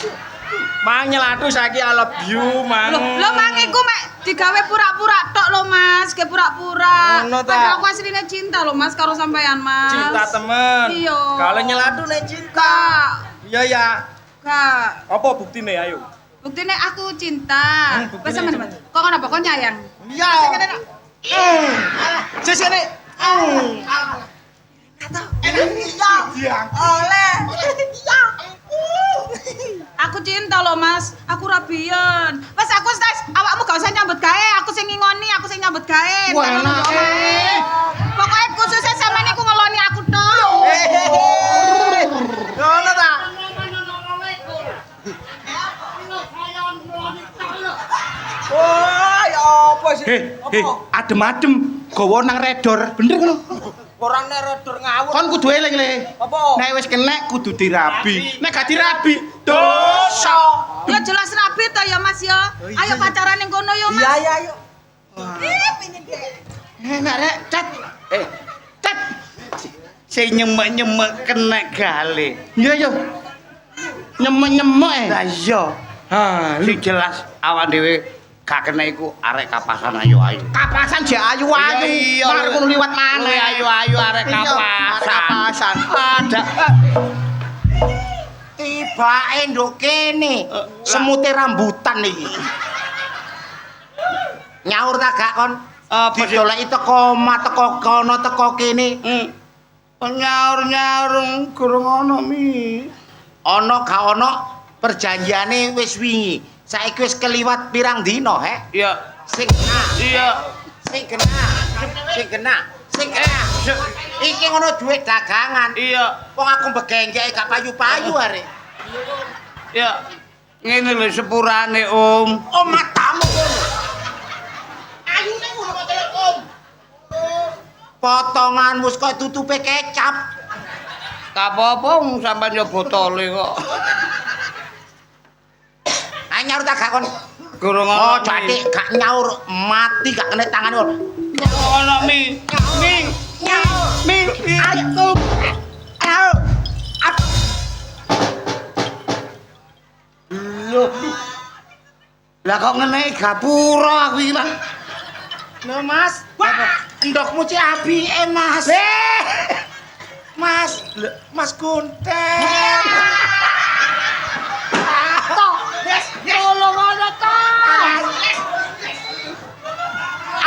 Mang nyelatu saiki I love you, Mang. Lo Mang iku mek digawe pura-pura tok lo, Mas. Ge pura-pura. Ngono ta? Padahal aku asline cinta lo, Mas, karo sampean, Mas. Cinta temen. Iya. Kalau nyelatu nek cinta. Kak. Iya ya. Kak. Apa buktine ayo? Buktine aku cinta. Buktine Wes sampean, Mas. Kok kenapa kok nyayang? Iya. Sing kene, Nak. Sesene. Iya. Oleh. Iya. Aku cinta lo, Mas. Aku rabian. Mas aku stres. Awakmu gak usah nyambut gawe. Aku gawe. Wah, enak. Pokoknya khususnya sama niku ngeloni aku tok. Ngono ta? Wah, ya apa sih? Adem-adem gawa nang redor. Bener ngono. Orang neredor ngawur. Kon kudu eling le. Apa? Nek wis kenek kudu dirabi. Nek gak dirabi dosa. Ya jelas rapi to ya Mas ya. Ayo pacaran ning kono ya Mas. Iya, iya, ayo. Pengen deh. Enak rek, Cat. Cat. Sing nyemek-nyemek kenek gale. Iya yo. Nyemek-nyemek. Lah iya. Ha, Sing jelas awan dhewe gak kena iku arek kapasan ayu-ayu. kapasan jek ayu-ayu. Iya, Mari ngono liwat maneh. Ayu-ayu arek Iya, kapasan. kapasan. Ada. Tibake nduk kene. Semute rambutan iki. Nyaur ta gak kon? Apa sih? Didoleki teko omah, teko kono, teko kene. Nyaur-nyaur gurung ono mi. Ana gak ana perjanjiane wis wingi. Saiki wis keliwat pirang dina, he? Iya. Sing kena, Iya. sing kena, sing kena, sing kena. Iki ngono duit dagangan. Iya. Wong aku begenggek gak payu-payu arek. Ya. Ngene lho sepurane, Om. Oh, matamu ngono. Ayune ngono kok Om. Potongan wis kok tutupe kecap. Gak apa-apa sampean yo botole kok. Nyaur tak gak kon? Gurung Oh, ono. jadi gak nyaur mati gak kena tangan kon. Ono mi. Mi. Mi. Aku. Ayo. Loh. Lah kok ngene gapura aku iki, Mas. Lho, Mas. Endokmu cek apike, Mas. Mas, Mas Gunten. Tolong ana ta.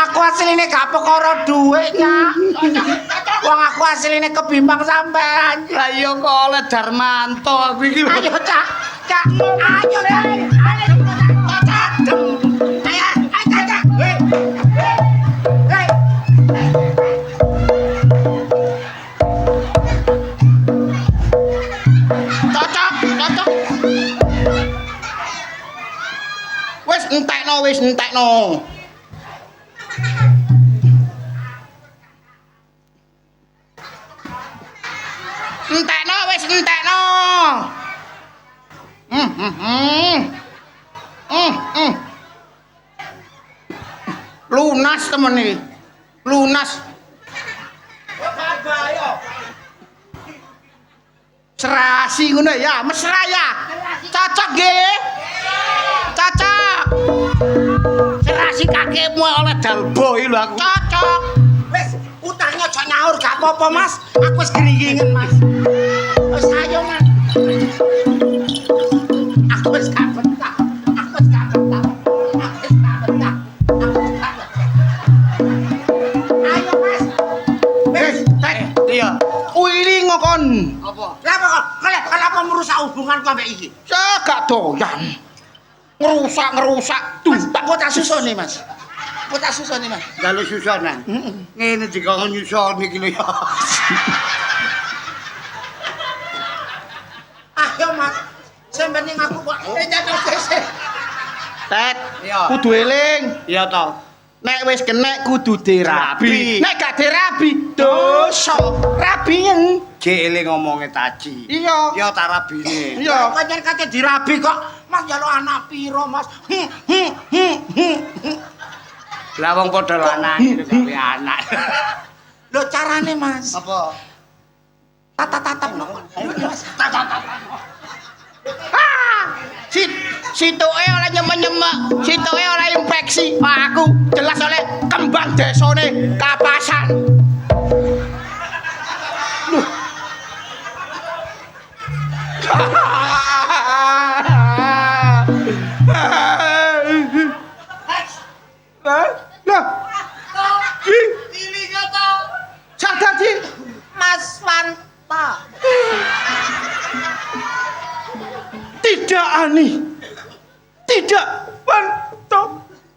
Aku asline gak perkara dhuwit, Nyak. Wong aku asline kebimbang sampean. Lah iya kok oleh Darmanto aku iki lho. Ayo, Cak. Cak, ayo, Cak. Cak. Ayo, Cak. Hei. Hei. Cocok. Wis entekno. Entekno. Lunas temen iki. Lunas. Serasi ngono ya, mesra ya. Cocok nggih. Cocok. Serasi kakekmu oleh dalbo iki lho aku. Cocok. Wis, utangnya aja nyaur gak apa-apa, Mas. Aku wis gringingen, Mas. Wis ayo, Mas. Aku wis gak betah. Ayo, Mas. Wis, Iya. Wili ngokon. Apa? kenapa merusak hubungan kau ambek iki? Saya gak doyan. Ngerusak. Mas, tak tak susone, Mas. Kok tak susone, Mas? Dalu susonan. Ngene dikon nyuson iki lho ya. Ayo, Mas. Sampeyan ning aku kok nyatur sese. Tet, Iya. kudu eling. Iya to. Nek wis kenek kudu dirabi. Dirabi. Nek gak dirabi dosa. Rabi yang. Jek eling ngomonge Taji. Iya. Ya tarabine. Iya. Kok nyen kate dirabi kok. Mas njaluk anak piro, Mas? Lah wong padha lanang gawe anak. Lho carane, Mas. Apa? Tatap-tatap no. Ayo, Mas. Situke ora nyemek-nyemek, situke ora infeksi. Aku jelas oleh kembang desane kapasan. Loh. Lah. Ini kata. Sadar Ji. Mas Wanta. Tidak Ani. Tidak Panto.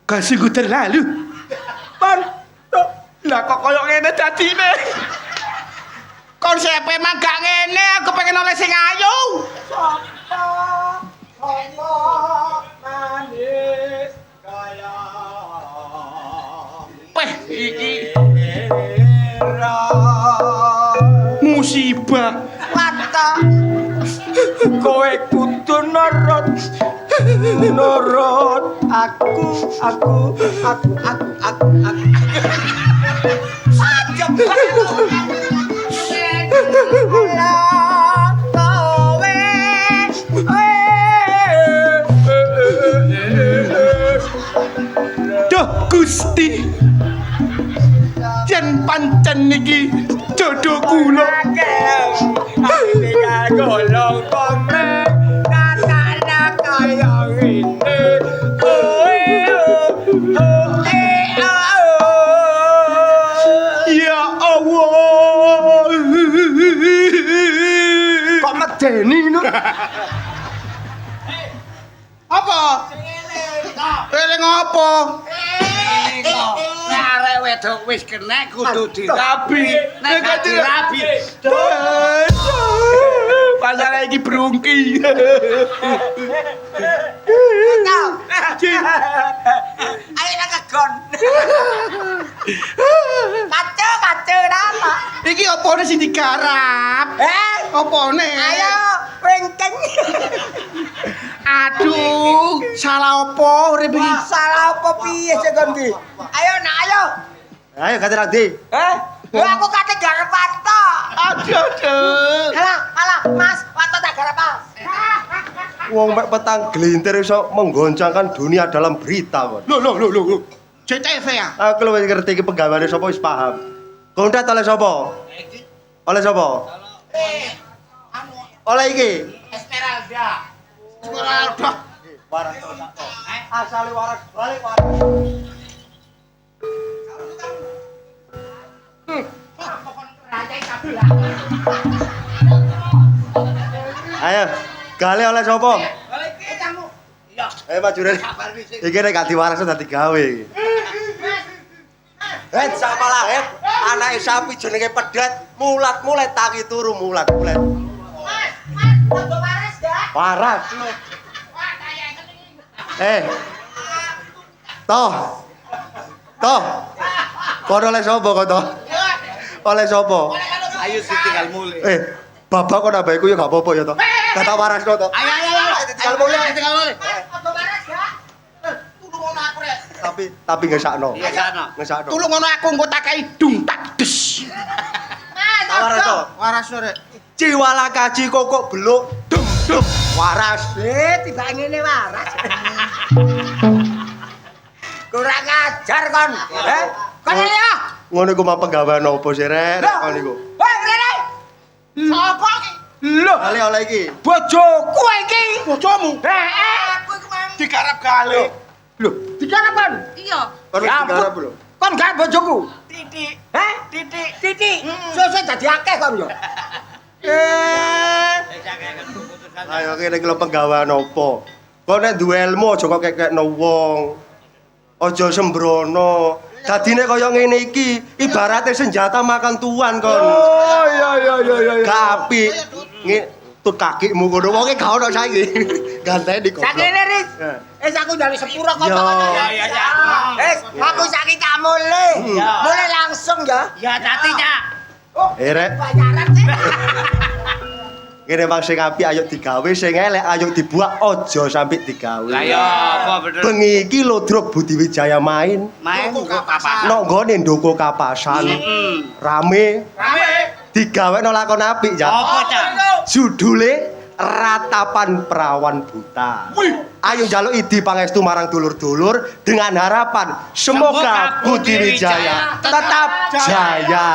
Kasihku terlalu. Pan Lah kok koyo ngene dadine. Konsep emang gak ngene, aku pengen oleh sing ayu. Manis kaya Weh, iki musibah. mata kowe kudu nurut aku aja Duh Gusti. Yen pancen iki jodoh kula. golong komen kata kaya ngene Ya Allah. kok medeni ngono Apa? Eling apa? Nek arek wedok wis kena kudu dirabi. Nek gak dirabi, Pasar iki brungki. ayo nang kegon kacu napa Iki opone sing digarap? Opone? ayo wengkeng Aduh, salah opo urip iki? salah apa piye sik kon iki ayo nak ayo kate Randi lho aku kate garep wato Aduh. alah mas wato tak garep Wong mek petang gelintir iso menggoncangkan dunia dalam berita kon. Lho. CTV ya? Aku luwih ngerti iki penggaweane sapa wis paham. Kondat oleh sapa? Oleh sapa? Oleh iki. Esmeralda. Esmeralda. Waras to tak to. Asale waras balik waras. Ayo, gale oleh sapa? Maju Ren. Iki nek gak diwaras dadi gawe iki. Sapa lah, anake sapi jenenge pedet, mulat-mulet taki turu mulat-mulet. Waras. Toh. Kono oleh sapa kok toh? Oleh sapa? Ayo ditinggal mulai. Bapak kok nambah iku ya gak apa-apa ya toh. Gak tak waras toh. Ayo. Tinggal mulai. Tinggal mulai. Tapi ngesakno. Iya sana. Ngesakno. Tulung ngono aku engko tak kai dung tak des. Waras toh. Waras sore. Ciwala kaji kokok beluk dum waras. tiba ngene waras kurang ajar kon kon ya Ngono iku mah penggawean opo sih Rek? Kon iku. woi rene sapa iki Lho, Kali oleh iki. bojoku iki bojomu aku iku mang digarap gale. Lho, digarap kon Iya. kon Ya ampun. digarap lho. kon garap bojoku Titik. titik sesuk dadi akeh kon yo Ayo kene iki lho penggawean opo? Kok nek duwe ilmu aja kok kekekno wong. Aja sembrono. Dadine kaya ngene iki, ibarate senjata makan tuan kon. oh iya Gak apik. Tut kakimu ngono wong e gak ono saiki. Ganteni kok. sakene Riz aku dari sepuro kok Yo. Ya. aku saiki tak mulai mulai langsung ya Ya tadi Cak. Rek, bayaran sih kene mang sing apik ayo digawe, sing elek ayo dibuak aja sampe digawe. Lah ya apa bener. Bengi iki Lodrok Budi Wijaya main Main kok kapan? nang nggone ndoko kapasan. Rame digawe no lakon apik ya. Apa Cak? Judule Ratapan Perawan Buta. Ayo njaluk idi pangestu marang dulur-dulur dengan harapan semoga Budi Wijaya tetap jaya.